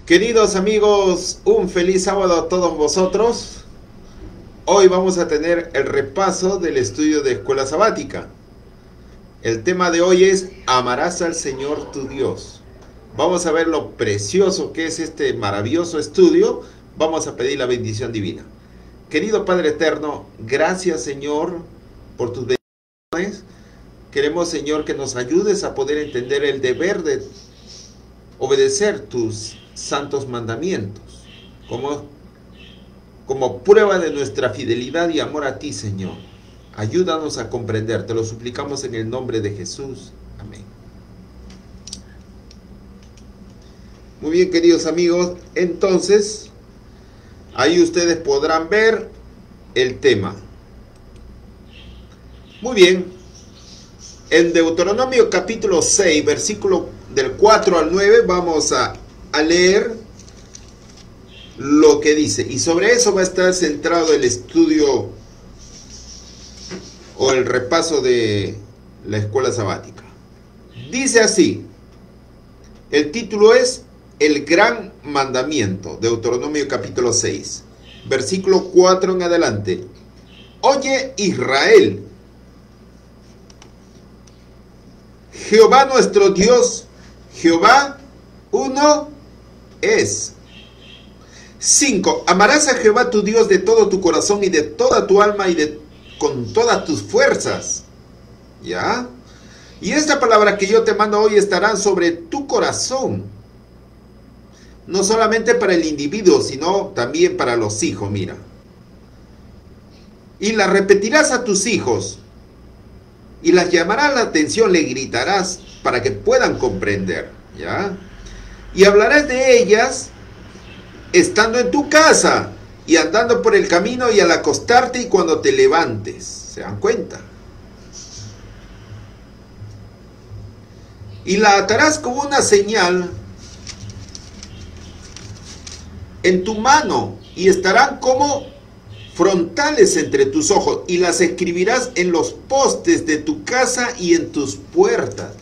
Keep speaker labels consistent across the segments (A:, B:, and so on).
A: Queridos amigos, un feliz sábado a todos vosotros. Hoy vamos a tener el repaso del estudio de Escuela Sabática. El tema de hoy es Amarás al Señor tu Dios. Vamos a ver lo precioso que es este maravilloso estudio. Vamos a pedir la bendición divina. Querido Padre Eterno, gracias Señor por tus bendiciones. Queremos Señor que nos ayudes a poder entender el deber de obedecer tus santos mandamientos como prueba de nuestra fidelidad y amor a ti, Señor. Ayúdanos a comprender, te lo suplicamos en el nombre de Jesús. Amén. Muy bien, queridos amigos, entonces ahí ustedes podrán ver el tema. Muy bien, en Deuteronomio capítulo 6, versículo del 4 al 9, vamos a leer lo que dice, y sobre eso va a estar centrado el estudio o el repaso de la escuela sabática. Dice así, el título es El Gran Mandamiento, Deuteronomio capítulo 6, versículo 4 en adelante. Oye Israel, Jehová nuestro Dios, Jehová uno es. 5. Amarás a Jehová tu Dios de todo tu corazón y de toda tu alma y con todas tus fuerzas. ¿Ya? Y esta palabra que yo te mando hoy estará sobre tu corazón. No solamente para el individuo, sino también para los hijos, mira. Y la repetirás a tus hijos. Y las llamarás la atención, le gritarás para que puedan comprender. ¿Ya? Y hablarás de ellas estando en tu casa y andando por el camino y al acostarte y cuando te levantes. ¿Se dan cuenta? Y la atarás como una señal en tu mano y estarán como frontales entre tus ojos y las escribirás en los postes de tu casa y en tus puertas.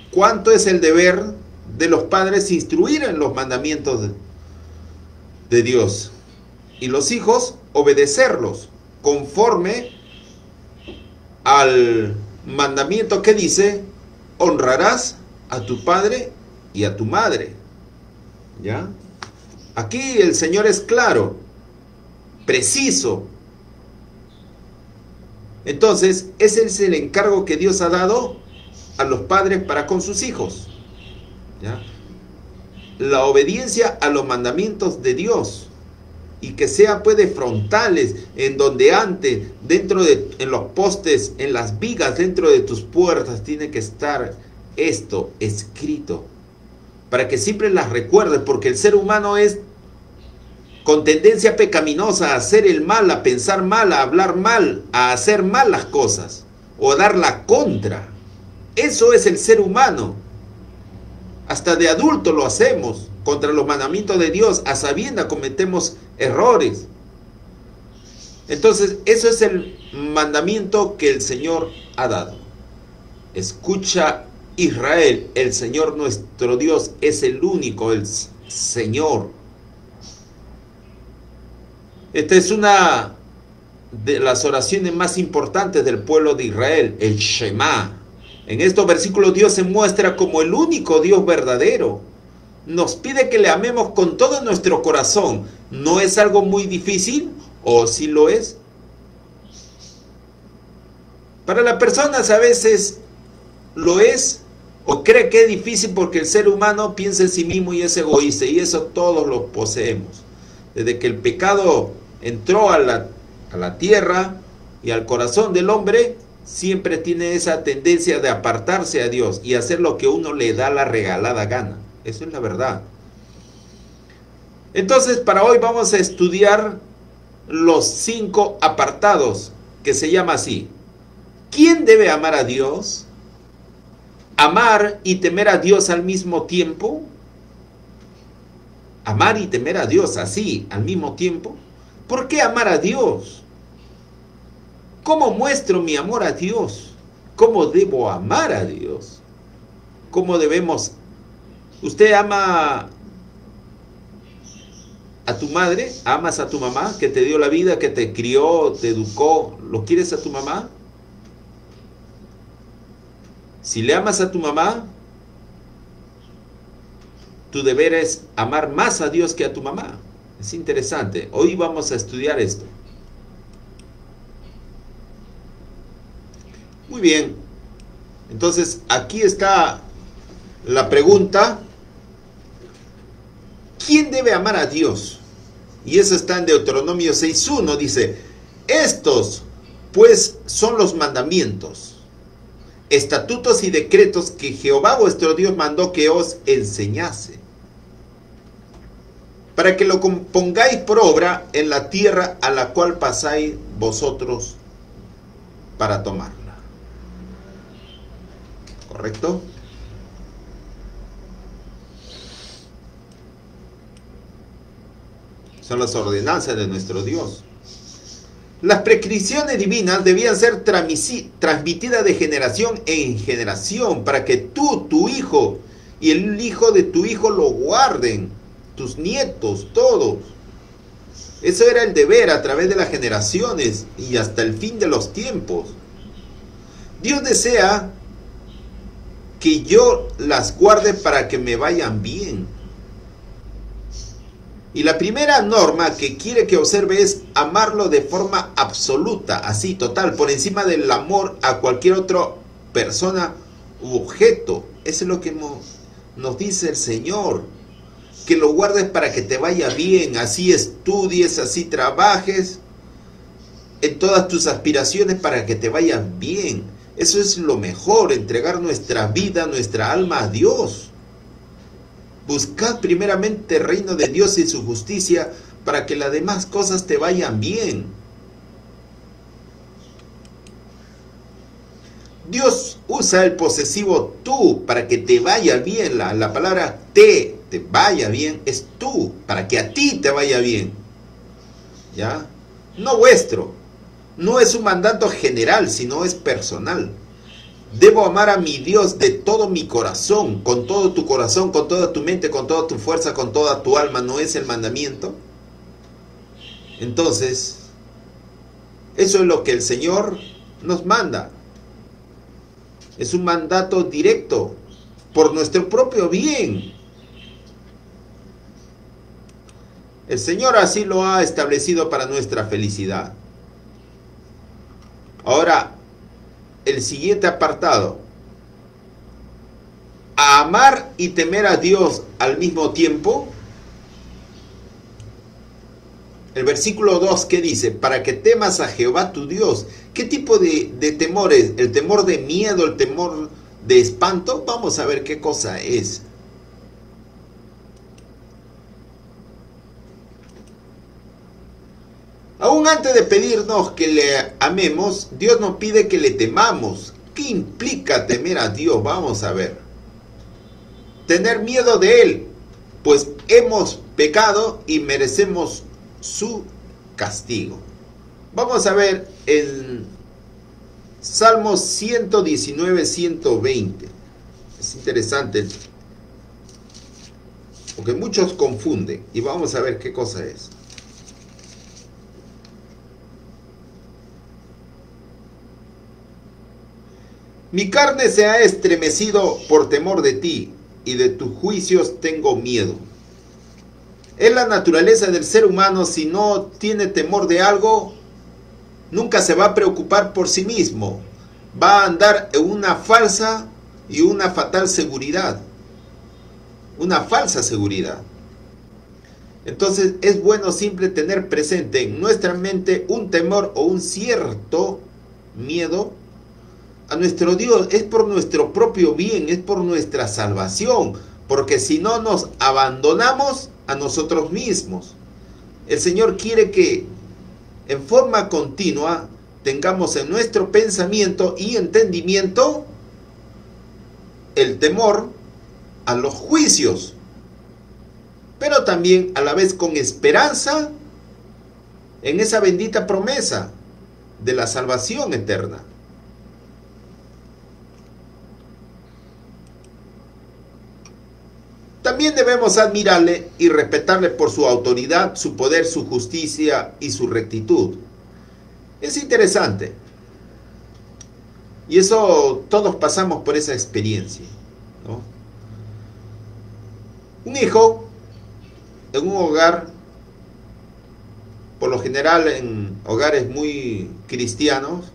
A: ¿Cuánto es el deber de los padres instruir en los mandamientos de Dios? Y los hijos obedecerlos conforme al mandamiento que dice, honrarás a tu padre y a tu madre. ¿Ya? Aquí el Señor es claro, preciso. Entonces, ese es el encargo que Dios ha dado a los padres para con sus hijos. ¿Ya? La obediencia a los mandamientos de Dios y que sean pues de frontales en donde antes en los postes, en las vigas dentro de tus puertas tiene que estar esto escrito para que siempre las recuerdes, porque el ser humano es con tendencia pecaminosa a hacer el mal, a pensar mal, a hablar mal, a hacer mal las cosas o a dar la contra. Eso es el ser humano. Hasta de adulto lo hacemos contra los mandamientos de Dios, a sabiendas cometemos errores. Entonces, eso es el mandamiento que el Señor ha dado. Escucha Israel, el Señor nuestro Dios es el único, el Señor. Esta es una de las oraciones más importantes del pueblo de Israel, el Shema. En estos versículos Dios se muestra como el único Dios verdadero. Nos pide que le amemos con todo nuestro corazón. ¿No es algo muy difícil? ¿O sí lo es? Para las personas a veces lo es o cree que es difícil porque el ser humano piensa en sí mismo y es egoísta. Y eso todos lo poseemos. Desde que el pecado entró a la tierra y al corazón del hombre, siempre tiene esa tendencia de apartarse a Dios y hacer lo que uno le da la regalada gana. Eso es la verdad. Entonces, para hoy vamos a estudiar los 5 apartados, que se llama así. ¿Quién debe amar a Dios? ¿Amar y temer a Dios al mismo tiempo? ¿Amar y temer a Dios así, al mismo tiempo? ¿Por qué amar a Dios? ¿Cómo muestro mi amor a Dios? ¿Cómo debo amar a Dios? ¿Cómo debemos? ¿Usted ama a tu madre? ¿Amas a tu mamá que te dio la vida, que te crió, te educó? ¿Lo quieres a tu mamá? Si le amas a tu mamá, tu deber es amar más a Dios que a tu mamá. Es interesante. Hoy vamos a estudiar esto. Muy bien. Entonces, aquí está la pregunta. ¿Quién debe amar a Dios? Y eso está en Deuteronomio 6:1. Dice, estos pues son los mandamientos, estatutos y decretos que Jehová vuestro Dios mandó que os enseñase, para que lo pongáis por obra en la tierra a la cual pasáis vosotros para tomarla. ¿Correcto? Son las ordenanzas de nuestro Dios. Las prescripciones divinas debían ser transmitidas de generación en generación para que tú, tu hijo y el hijo de tu hijo lo guarden, tus nietos, todos. Eso era el deber a través de las generaciones y hasta el fin de los tiempos. Dios desea que yo las guarde para que me vayan bien. Y la primera norma que quiere que observe es amarlo de forma absoluta, así, total, por encima del amor a cualquier otra persona u objeto. Eso es lo que nos dice el Señor, que lo guardes para que te vaya bien, así estudies, así trabajes en todas tus aspiraciones para que te vayan bien. Eso es lo mejor, entregar nuestra vida, nuestra alma a Dios. Buscad primeramente el reino de Dios y su justicia para que las demás cosas te vayan bien. Dios usa el posesivo tú para que te vaya bien. La palabra te vaya bien es tú, para que a ti te vaya bien. ¿Ya? No vuestro. No es un mandato general, sino es personal. Debo amar a mi Dios de todo mi corazón, con todo tu corazón, con toda tu mente, con toda tu fuerza, con toda tu alma. ¿No es el mandamiento? Entonces, eso es lo que el Señor nos manda. Es un mandato directo, por nuestro propio bien. El Señor así lo ha establecido para nuestra felicidad. Ahora, el siguiente apartado. ¿A amar y temer a Dios al mismo tiempo? El versículo 2, ¿qué dice? Para que temas a Jehová tu Dios. ¿Qué tipo de temor es? ¿El temor de miedo? ¿El temor de espanto? Vamos a ver qué cosa es. Aún antes de pedirnos que le amemos, Dios nos pide que le temamos. ¿Qué implica temer a Dios? Vamos a ver. Tener miedo de Él, pues hemos pecado y merecemos su castigo. Vamos a ver en Salmos 119, 120. Es interesante, porque muchos confunden. Y vamos a ver qué cosa es. Mi carne se ha estremecido por temor de ti, y de tus juicios tengo miedo. Es la naturaleza del ser humano. Si no tiene temor de algo, nunca se va a preocupar por sí mismo. Va a andar en una falsa y una fatal seguridad. Una falsa seguridad. Entonces es bueno siempre tener presente en nuestra mente un temor o un cierto miedo a nuestro Dios. Es por nuestro propio bien, es por nuestra salvación, porque si no nos abandonamos a nosotros mismos. El Señor quiere que en forma continua tengamos en nuestro pensamiento y entendimiento el temor a los juicios, pero también a la vez con esperanza en esa bendita promesa de la salvación eterna. También debemos admirarle y respetarle por su autoridad, su poder, su justicia y su rectitud. Es interesante. Y eso todos pasamos por esa experiencia, ¿no? Un hijo en un hogar, por lo general en hogares muy cristianos,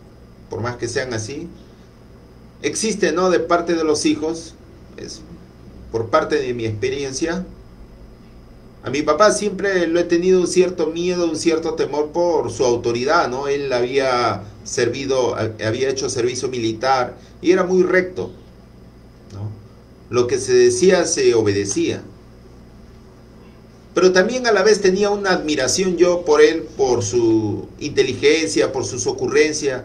A: por más que sean así, existe, ¿no?, de parte de los hijos, es por parte de mi experiencia. A mi papá siempre lo he tenido un cierto miedo, un cierto temor por su autoridad, ¿no? Él había hecho servicio militar y era muy recto, ¿no? Lo que se decía se obedecía. Pero también a la vez tenía una admiración yo por él, por su inteligencia, por sus ocurrencias,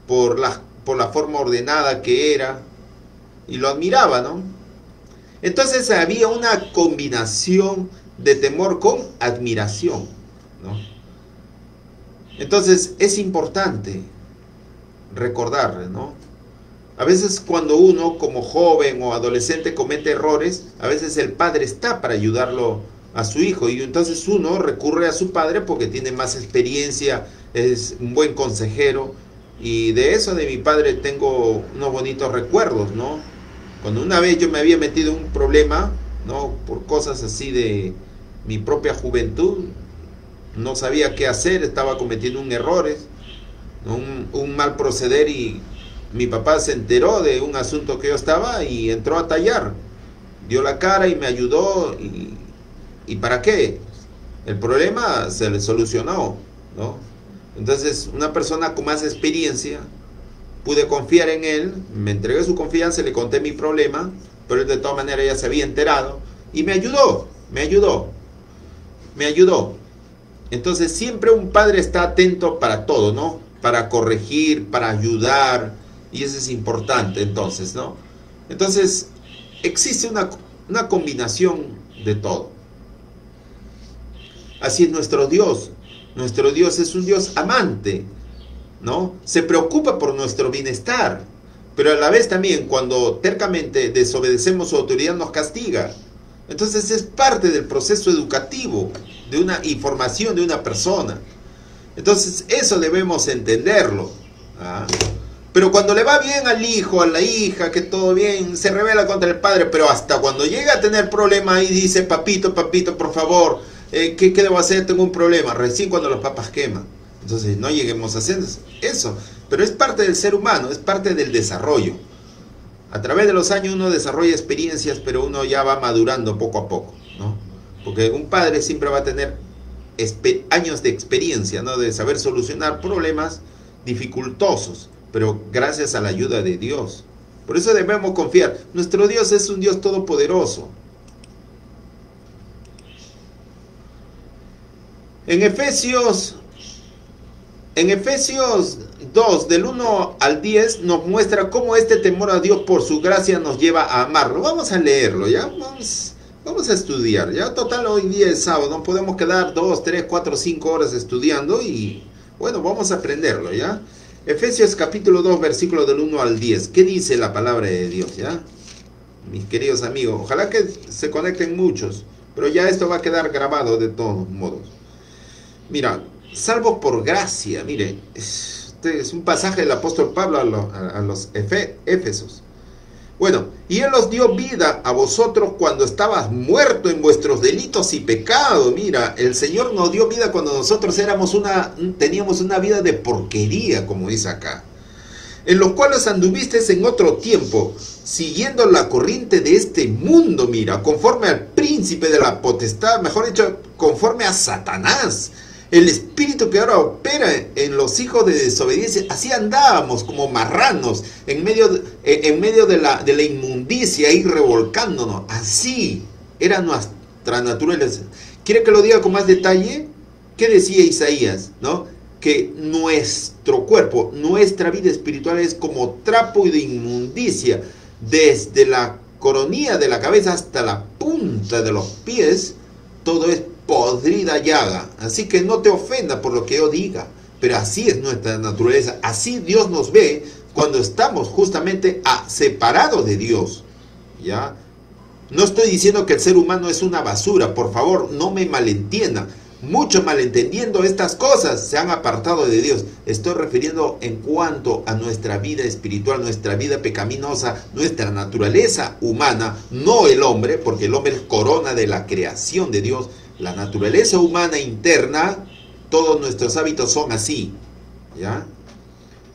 A: por la forma ordenada que era, y lo admiraba, ¿no? Entonces había una combinación de temor con admiración, ¿no? Entonces es importante recordar, ¿no? A veces cuando uno como joven o adolescente comete errores, a veces el padre está para ayudarlo a su hijo, y entonces uno recurre a su padre porque tiene más experiencia, es un buen consejero, y de eso de mi padre tengo unos bonitos recuerdos, ¿no? Cuando una vez yo me había metido en un problema, ¿no?, por cosas así de mi propia juventud, no sabía qué hacer, estaba cometiendo un error, ¿no?, un mal proceder, y mi papá se enteró de un asunto que yo estaba y entró a tallar, dio la cara y me ayudó, ¿y para qué? El problema se le solucionó, ¿no? Entonces una persona con más experiencia, pude confiar en él, me entregué su confianza, le conté mi problema, pero él de todas maneras ya se había enterado y me ayudó. Entonces siempre un padre está atento para todo, ¿no? Para corregir, para ayudar, y eso es importante entonces, ¿no? Entonces existe una combinación de todo. Así es nuestro Dios. Nuestro Dios es un Dios amante, ¿no? Se preocupa por nuestro bienestar, pero a la vez también cuando tercamente desobedecemos su autoridad nos castiga. Entonces es parte del proceso educativo de una información de una persona. Entonces eso debemos entenderlo, ¿ah? Pero cuando le va bien al hijo, a la hija, que todo bien, se rebela contra el padre, pero hasta cuando llega a tener problema y dice, papito, por favor, ¿qué debo hacer? Tengo un problema. Recién cuando los papas queman. Entonces no lleguemos a hacer eso, pero es parte del ser humano, es parte del desarrollo. A través de los años uno desarrolla experiencias, pero uno ya va madurando poco a poco, ¿no? Porque un padre siempre va a tener años de experiencia, ¿no?, de saber solucionar problemas dificultosos, pero gracias a la ayuda de Dios. Por eso debemos confiar. Nuestro Dios es un Dios todopoderoso. En Efesios 2, del 1 al 10, nos muestra cómo este temor a Dios por su gracia nos lleva a amarlo. Vamos a leerlo, ¿ya? Vamos a estudiar, ¿ya? Total, hoy día es sábado, no podemos quedar 2, 3, 4, 5 horas estudiando y, bueno, vamos a aprenderlo, ¿ya? Efesios capítulo 2, versículo del 1 al 10. ¿Qué dice la palabra de Dios, ya? Mis queridos amigos, ojalá que se conecten muchos, pero ya esto va a quedar grabado de todos modos. Mira, salvo por gracia, mire, este es un pasaje del apóstol Pablo a los Éfesos. Bueno, y Él os dio vida a vosotros cuando estabas muertos en vuestros delitos y pecados. Mira, el Señor nos dio vida cuando nosotros teníamos una vida de porquería, como dice acá. En los cuales anduvisteis en otro tiempo, siguiendo la corriente de este mundo, mira, conforme al príncipe de la potestad, mejor dicho, conforme a Satanás, el espíritu que ahora opera en los hijos de desobediencia. Así andábamos como marranos en medio de la inmundicia, ahí revolcándonos. Así era nuestra naturaleza. ¿Quiere que lo diga con más detalle? ¿Qué decía Isaías, no? Que nuestro cuerpo, nuestra vida espiritual es como trapo de inmundicia, desde la coronilla de la cabeza hasta la punta de los pies, todo es podrida llaga. Así que no te ofenda por lo que yo diga, pero así es nuestra naturaleza. Así Dios nos ve cuando estamos justamente separados de Dios, ¿ya? No estoy diciendo que el ser humano es una basura, por favor, no me malentiendan. Muchos malentendiendo estas cosas se han apartado de Dios. Estoy refiriendo en cuanto a nuestra vida espiritual, nuestra vida pecaminosa, nuestra naturaleza humana, no el hombre, porque el hombre es corona de la creación de Dios. La naturaleza humana interna, todos nuestros hábitos son así, ¿ya?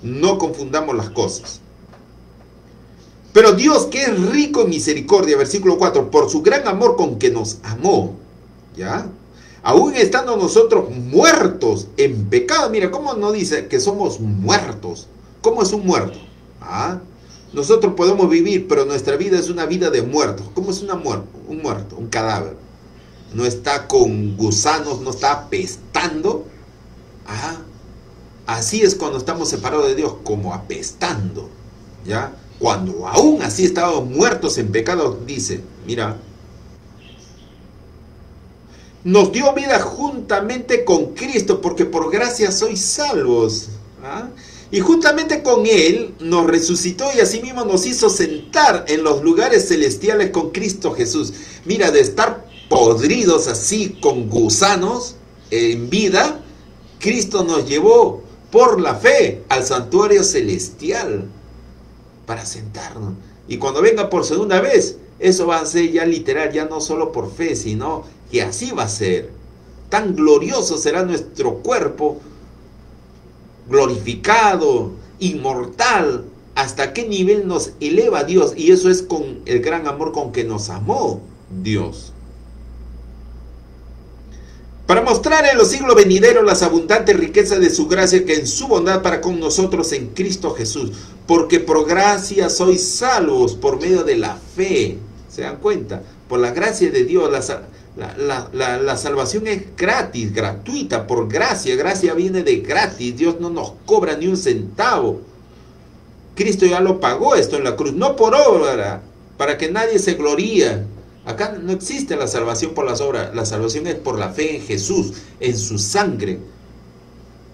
A: No confundamos las cosas. Pero Dios, que es rico en misericordia, versículo 4, por su gran amor con que nos amó, ¿ya? Aún estando nosotros muertos en pecado. Mira, ¿cómo no dice que somos muertos? ¿Cómo es un muerto? ¿Ah? Nosotros podemos vivir, pero nuestra vida es una vida de muertos. ¿Cómo es un muerto? Un cadáver. No está con gusanos, no está apestando. ¿Ah? Así es cuando estamos separados de Dios, como apestando. ¿Ya? Cuando aún así estábamos muertos en pecado, dice, mira, nos dio vida juntamente con Cristo, porque por gracia sois salvos. ¿Ah? Y juntamente con Él nos resucitó y asimismo nos hizo sentar en los lugares celestiales con Cristo Jesús. Mira, de estar podridos así con gusanos en vida, Cristo nos llevó por la fe al santuario celestial para sentarnos. Y cuando venga por segunda vez, eso va a ser ya literal, ya no solo por fe, sino que así va a ser. Tan glorioso será nuestro cuerpo, glorificado, inmortal. ¿Hasta qué nivel nos eleva Dios? Y eso es con el gran amor con que nos amó Dios. Para mostrar en los siglos venideros las abundantes riquezas de su gracia, que en su bondad para con nosotros en Cristo Jesús. Porque por gracia sois salvos por medio de la fe. ¿Se dan cuenta? Por la gracia de Dios, la salvación es gratis, gratuita, por gracia. Gracia viene de gratis. Dios no nos cobra ni un centavo. Cristo ya lo pagó esto en la cruz, no por obra, para que nadie se gloríe. Acá no existe la salvación por las obras. La salvación es por la fe en Jesús, en su sangre.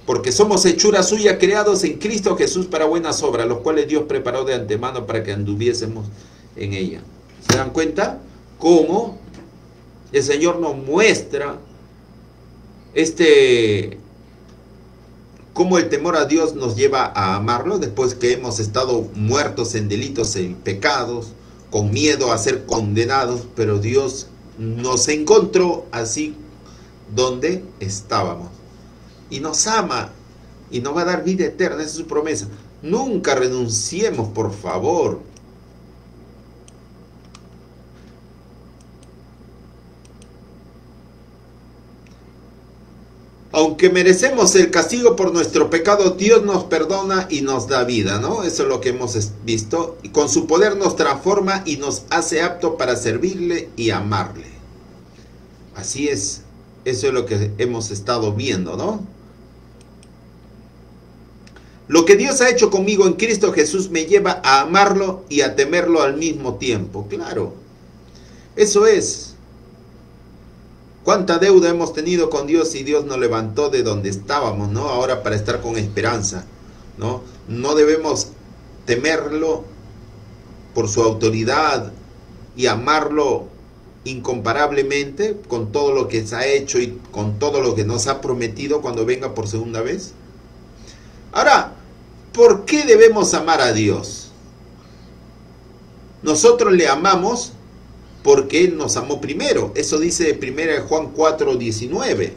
A: Porque somos hechura suya, creados en Cristo Jesús para buenas obras, los cuales Dios preparó de antemano para que anduviésemos en ella. ¿Se dan cuenta? Cómo el Señor nos muestra cómo el temor a Dios nos lleva a amarlo después que hemos estado muertos en delitos, en pecados, con miedo a ser condenados, pero Dios nos encontró así donde estábamos. Y nos ama y nos va a dar vida eterna, esa es su promesa. Nunca renunciemos, por favor. Aunque merecemos el castigo por nuestro pecado, Dios nos perdona y nos da vida, ¿no? Eso es lo que hemos visto. Y con su poder nos transforma y nos hace apto para servirle y amarle. Así es. Eso es lo que hemos estado viendo, ¿no? Lo que Dios ha hecho conmigo en Cristo Jesús me lleva a amarlo y a temerlo al mismo tiempo. Claro. Eso es. ¿Cuánta deuda hemos tenido con Dios y Dios nos levantó de donde estábamos, ¿no? Ahora para estar con esperanza, ¿no? No debemos temerlo por su autoridad y amarlo incomparablemente con todo lo que se ha hecho y con todo lo que nos ha prometido cuando venga por segunda vez. Ahora, ¿por qué debemos amar a Dios? Nosotros le amamos porque Él nos amó primero. Eso dice 1 Juan 4:19,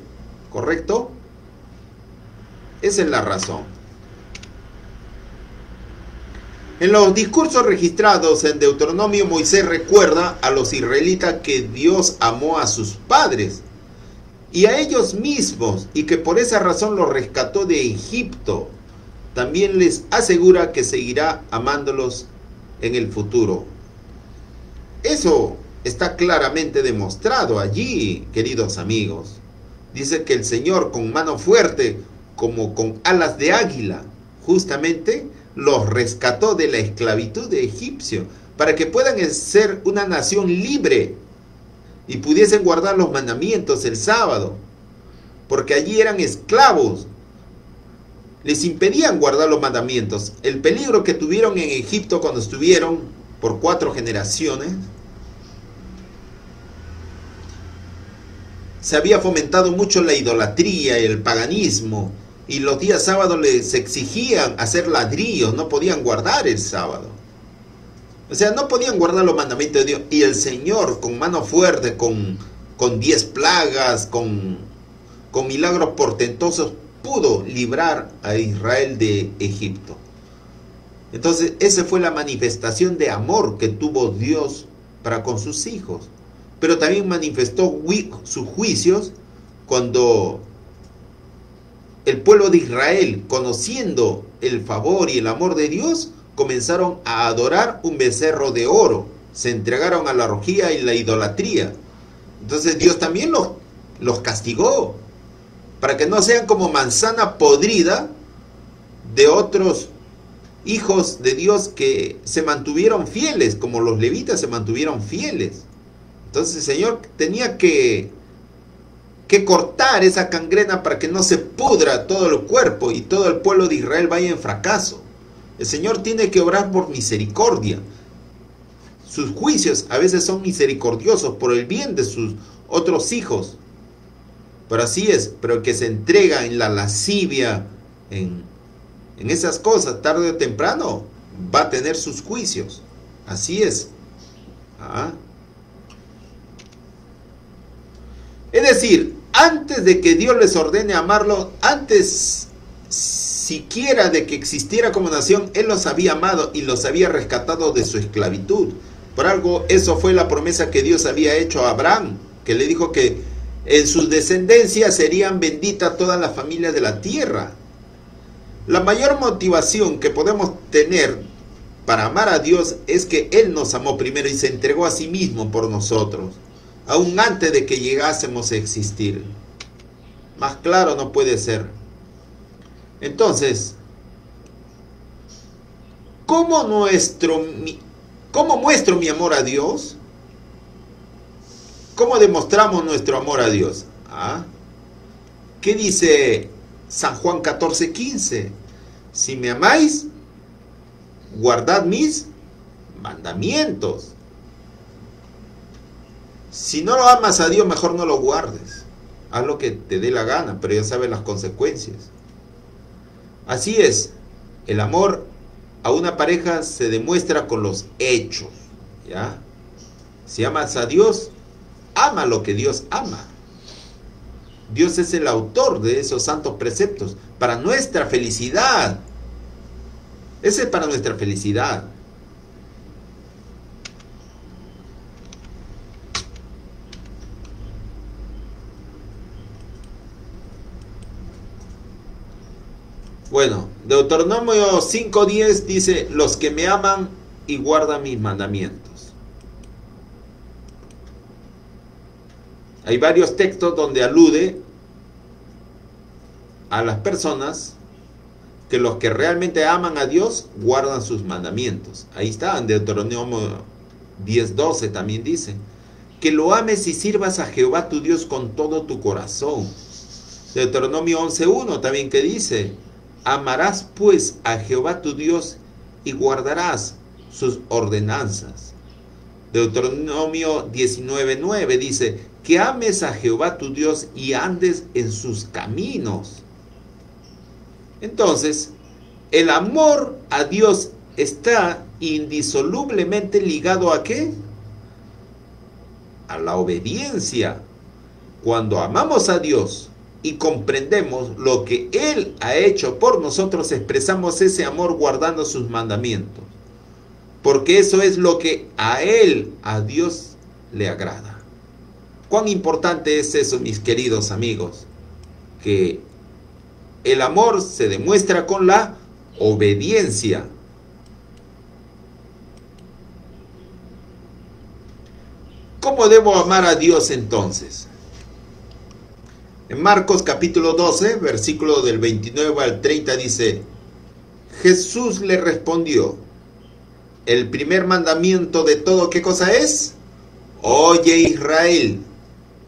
A: ¿correcto? Esa es la razón. En los discursos registrados en Deuteronomio, Moisés recuerda a los israelitas que Dios amó a sus padres y a ellos mismos, y que por esa razón los rescató de Egipto. También les asegura que seguirá amándolos en el futuro. Eso está claramente demostrado allí, queridos amigos. Dice que el Señor con mano fuerte, como con alas de águila, justamente los rescató de la esclavitud de egipcio, para que puedan ser una nación libre y pudiesen guardar los mandamientos el sábado, porque allí eran esclavos. Les impedían guardar los mandamientos. El peligro que tuvieron en Egipto cuando estuvieron por 4 generaciones, se había fomentado mucho la idolatría y el paganismo, y los días sábados les exigían hacer ladrillos, no podían guardar el sábado. O sea, no podían guardar los mandamientos de Dios. Y el Señor, con mano fuerte, con 10 plagas, con milagros portentosos, pudo librar a Israel de Egipto. Entonces, esa fue la manifestación de amor que tuvo Dios para con sus hijos. Pero también manifestó sus juicios cuando el pueblo de Israel, conociendo el favor y el amor de Dios, comenzaron a adorar un becerro de oro. Se entregaron a la orgía y la idolatría. Entonces Dios también los castigó, para que no sean como manzana podrida de otros hijos de Dios que se mantuvieron fieles, como los levitas se mantuvieron fieles. Entonces el Señor tenía que cortar esa cangrena para que no se pudra todo el cuerpo y todo el pueblo de Israel vaya en fracaso. El Señor tiene que obrar por misericordia. Sus juicios a veces son misericordiosos por el bien de sus otros hijos. Pero así es, pero el que se entrega en la lascivia, en esas cosas, tarde o temprano, va a tener sus juicios. Así es. Es decir, antes de que Dios les ordene amarlo, antes siquiera de que existiera como nación, Él los había amado y los había rescatado de su esclavitud. Por algo, eso fue la promesa que Dios había hecho a Abraham, que le dijo que en sus descendencias serían benditas todas las familias de la tierra. La mayor motivación que podemos tener para amar a Dios es que Él nos amó primero y se entregó a sí mismo por nosotros, aún antes de que llegásemos a existir. Más claro no puede ser. Entonces, ¿cómo muestro mi amor a Dios? ¿Cómo demostramos nuestro amor a Dios? ¿Qué dice San Juan 14:15? Si me amáis, guardad mis mandamientos. Si no lo amas a Dios, mejor no lo guardes. Haz lo que te dé la gana, pero ya sabes las consecuencias. Así es, el amor a una pareja se demuestra con los hechos, ¿ya? Si amas a Dios, ama lo que Dios ama. Dios es el autor de esos santos preceptos para nuestra felicidad. Ese es para nuestra felicidad. Bueno, Deuteronomio 5:10 dice: los que me aman y guardan mis mandamientos. Hay varios textos donde alude a las personas que los que realmente aman a Dios guardan sus mandamientos. Ahí está, en Deuteronomio 10:12 también dice: que lo ames y sirvas a Jehová tu Dios con todo tu corazón. Deuteronomio 11:1 también que dice: amarás pues a Jehová tu Dios y guardarás sus ordenanzas. Deuteronomio 19:9 dice: que ames a Jehová tu Dios y andes en sus caminos. Entonces, el amor a Dios está indisolublemente ligado ¿a qué? A la obediencia. Cuando amamos a Dios y comprendemos lo que Él ha hecho por nosotros, expresamos ese amor guardando sus mandamientos. Porque eso es lo que a Él, a Dios, le agrada. ¿Cuán importante es eso, mis queridos amigos? Que el amor se demuestra con la obediencia. ¿Cómo debo amar a Dios entonces? En Marcos capítulo 12, versículo del 29 al 30 dice: Jesús le respondió: el primer mandamiento de todo, ¿qué cosa es? Oye Israel,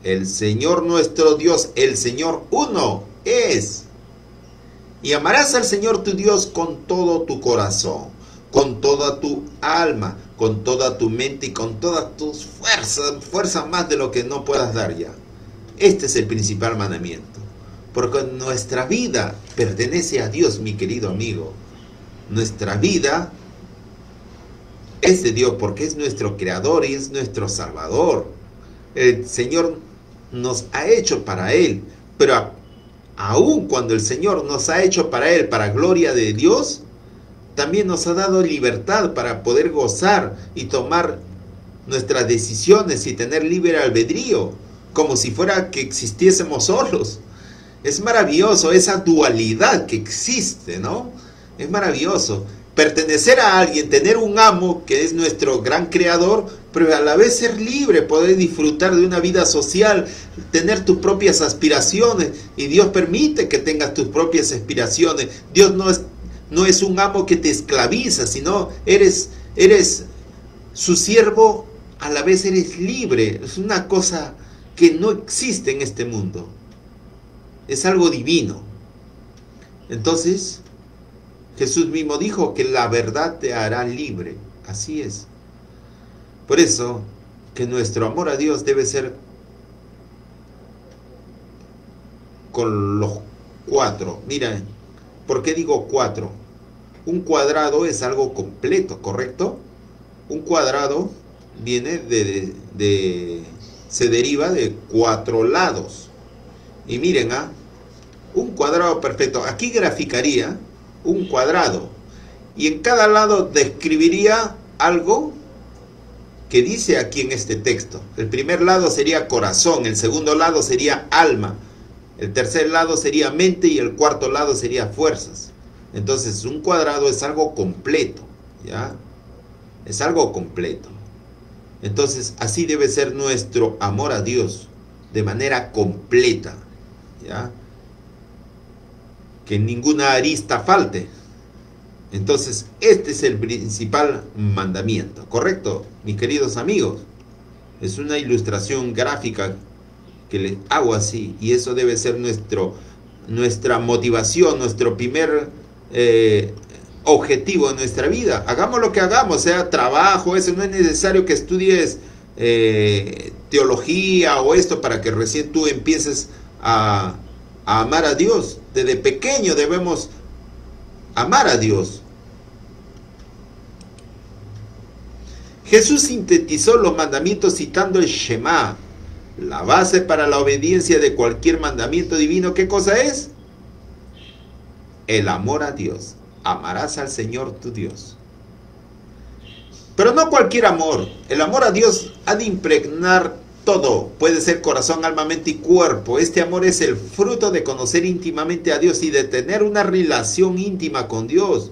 A: el Señor nuestro Dios, el Señor uno es. Y amarás al Señor tu Dios con todo tu corazón, con toda tu alma, con toda tu mente y con todas tus fuerzas más de lo que no puedas dar ya. Este es el principal mandamiento. Porque nuestra vida pertenece a Dios, mi querido amigo. Nuestra vida es de Dios porque es nuestro creador y es nuestro salvador. El Señor nos ha hecho para Él. Pero aun cuando el Señor nos ha hecho para Él, para gloria de Dios, también nos ha dado libertad para poder gozar y tomar nuestras decisiones y tener libre albedrío, como si fuera que existiésemos solos. Es maravilloso esa dualidad que existe, ¿no? Es maravilloso pertenecer a alguien, tener un amo que es nuestro gran creador, pero a la vez ser libre, poder disfrutar de una vida social, tener tus propias aspiraciones, y Dios permite que tengas tus propias aspiraciones. Dios no es un amo que te esclaviza, sino eres su siervo, a la vez eres libre. Es una cosa que no existe en este mundo. Es algo divino. Entonces, Jesús mismo dijo que la verdad te hará libre. Así es. Por eso, que nuestro amor a Dios debe ser con los cuatro. Mira, ¿por qué digo cuatro? Un cuadrado es algo completo, ¿correcto? Un cuadrado viene se deriva de cuatro lados. Y miren, un cuadrado perfecto. Aquí graficaría un cuadrado. Y en cada lado describiría algo que dice aquí en este texto. El primer lado sería corazón, el segundo lado sería alma, el tercer lado sería mente y el cuarto lado sería fuerzas. Entonces un cuadrado es algo completo, ¿ya? Es algo completo. Entonces así debe ser nuestro amor a Dios, de manera completa, ¿ya? Que ninguna arista falte. Entonces este es el principal mandamiento, ¿correcto? Mis queridos amigos, es una ilustración gráfica que les hago así, y eso debe ser nuestra motivación, nuestro primer objetivo en nuestra vida. Hagamos lo que hagamos, sea trabajo, eso no es necesario que estudies teología o esto para que recién tú empieces a amar a Dios. Desde pequeño debemos amar a Dios. Jesús sintetizó los mandamientos citando el Shema, la base para la obediencia de cualquier mandamiento divino. ¿Qué cosa es? El amor a Dios. Amarás al Señor tu Dios. Pero no cualquier amor. El amor a Dios ha de impregnar todo. Puede ser corazón, alma, mente y cuerpo. Este amor es el fruto de conocer íntimamente a Dios y de tener una relación íntima con Dios.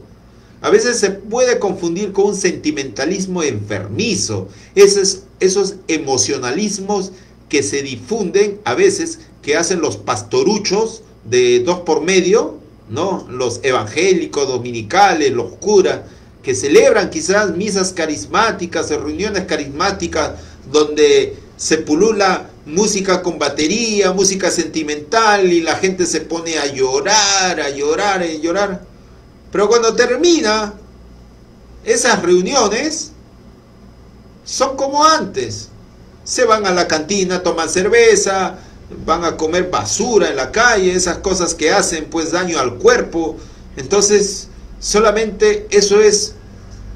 A: A veces se puede confundir con un sentimentalismo enfermizo. Esos emocionalismos que se difunden a veces, que hacen los pastoruchos de 2 por medio, ¿no? Los evangélicos dominicales, los curas, que celebran quizás misas carismáticas o reuniones carismáticas donde se pulula música con batería, música sentimental, y la gente se pone a llorar, a llorar, a llorar. Pero cuando termina, esas reuniones son como antes. Se van a la cantina, toman cerveza, van a comer basura en la calle, esas cosas que hacen pues daño al cuerpo. Entonces, solamente eso es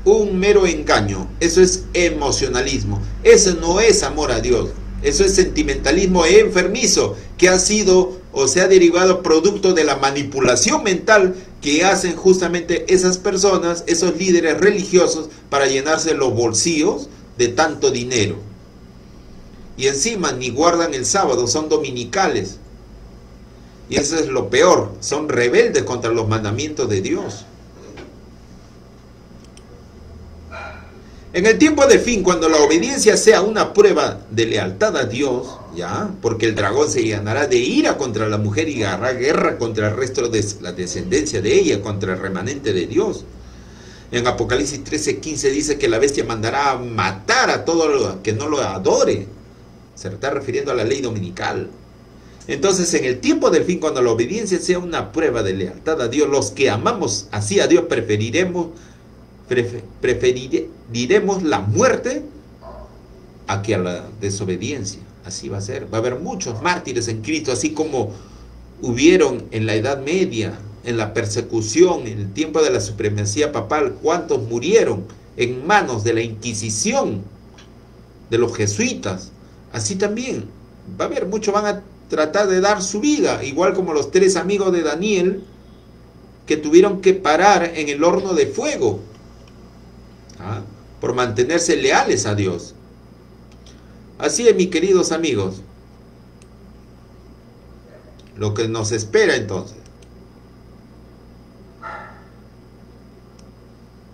A: un mero engaño, eso es emocionalismo, eso no es amor a Dios, eso es sentimentalismo enfermizo que ha sido o se ha derivado producto de la manipulación mental que hacen justamente esas personas, esos líderes religiosos, para llenarse los bolsillos de tanto dinero. Y encima ni guardan el sábado, son dominicales. Y eso es lo peor, son rebeldes contra los mandamientos de Dios. En el tiempo del fin, cuando la obediencia sea una prueba de lealtad a Dios, ¿ya? Porque el dragón se llenará de ira contra la mujer y hará guerra contra el resto de la descendencia de ella, contra el remanente de Dios. En Apocalipsis 13:15 dice que la bestia mandará a matar a todo lo que no lo adore. Se está refiriendo a la ley dominical. Entonces, en el tiempo del fin, cuando la obediencia sea una prueba de lealtad a Dios, los que amamos así a Dios preferiremos la muerte a que a la desobediencia. Así va a ser. Va a haber muchos mártires en Cristo, así como hubieron en la Edad Media, en la persecución, en el tiempo de la supremacía papal. ¿Cuántos murieron en manos de la Inquisición, de los jesuitas? Así también va a haber muchos, van a tratar de dar su vida, igual como los 3 amigos de Daniel, que tuvieron que parar en el horno de fuego, por mantenerse leales a Dios. Así es, mis queridos amigos, lo que nos espera entonces.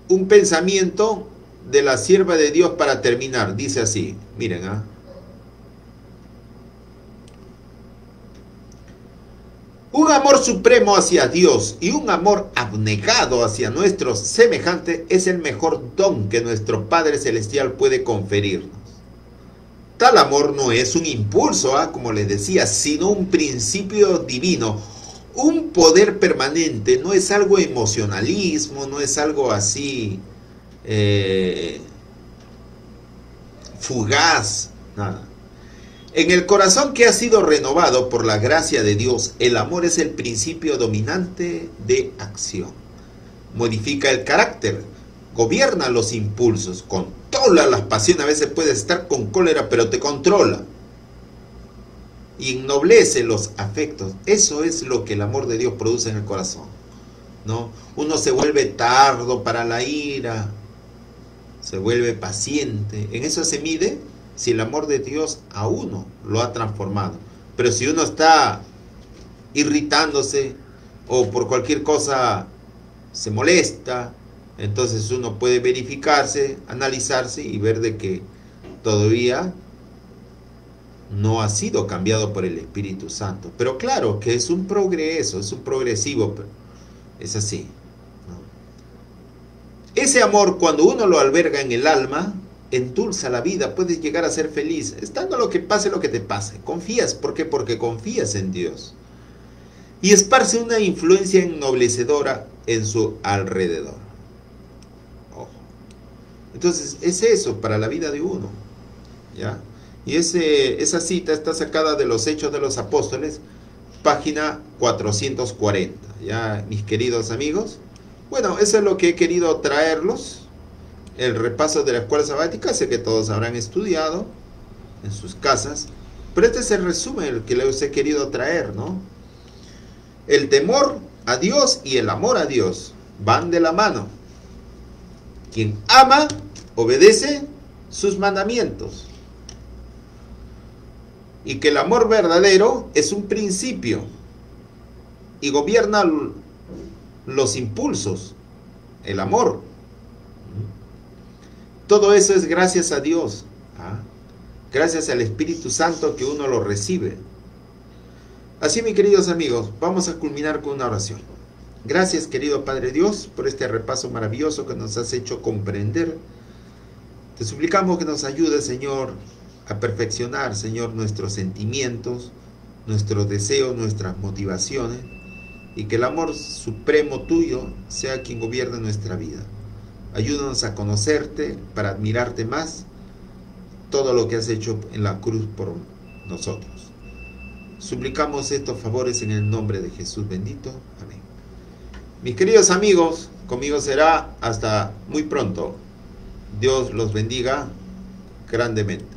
A: Un pensamiento de la sierva de Dios para terminar, dice así, miren, un amor supremo hacia Dios y un amor abnegado hacia nuestros semejantes es el mejor don que nuestro Padre Celestial puede conferirnos. Tal amor no es un impulso, como les decía, sino un principio divino, un poder permanente. No es algo emocionalismo, no es algo así fugaz, nada. En el corazón que ha sido renovado por la gracia de Dios, el amor es el principio dominante de acción. Modifica el carácter, gobierna los impulsos, controla las pasiones. A veces puedes estar con cólera, pero te controla. Y ennoblece los afectos. Eso es lo que el amor de Dios produce en el corazón, ¿no? Uno se vuelve tardo para la ira, se vuelve paciente. En eso se mide si el amor de Dios a uno lo ha transformado. Pero si uno está irritándose o por cualquier cosa se molesta, entonces uno puede verificarse, analizarse y ver de que todavía no ha sido cambiado por el Espíritu Santo. Pero claro que es un progreso, es un progresivo, pero es así, ¿no? Ese amor, cuando uno lo alberga en el alma, endulza la vida, puedes llegar a ser feliz, estando lo que te pase. Confías, ¿por qué? Porque confías en Dios. Y esparce una influencia ennoblecedora en su alrededor. Ojo. Entonces, es eso para la vida de uno, ¿ya? Y esa cita está sacada de los Hechos de los Apóstoles, página 440, ¿ya, mis queridos amigos? Bueno, eso es lo que he querido traerlos. El repaso de la escuela sabática, sé que todos habrán estudiado en sus casas, pero este es el resumen que les he querido traer, ¿no? El temor a Dios y el amor a Dios van de la mano. Quien ama, obedece sus mandamientos. Y que el amor verdadero es un principio y gobierna los impulsos, el amor. Todo eso es gracias a Dios, gracias al Espíritu Santo que uno lo recibe. Así, mis queridos amigos, vamos a culminar con una oración. Gracias, querido Padre Dios, por este repaso maravilloso que nos has hecho comprender. Te suplicamos que nos ayudes, Señor, a perfeccionar, Señor, nuestros sentimientos, nuestros deseos, nuestras motivaciones, y que el amor supremo tuyo sea quien gobierne nuestra vida. Ayúdanos a conocerte para admirarte más, todo lo que has hecho en la cruz por nosotros. Suplicamos estos favores en el nombre de Jesús bendito. Amén. Mis queridos amigos, conmigo será hasta muy pronto. Dios los bendiga grandemente.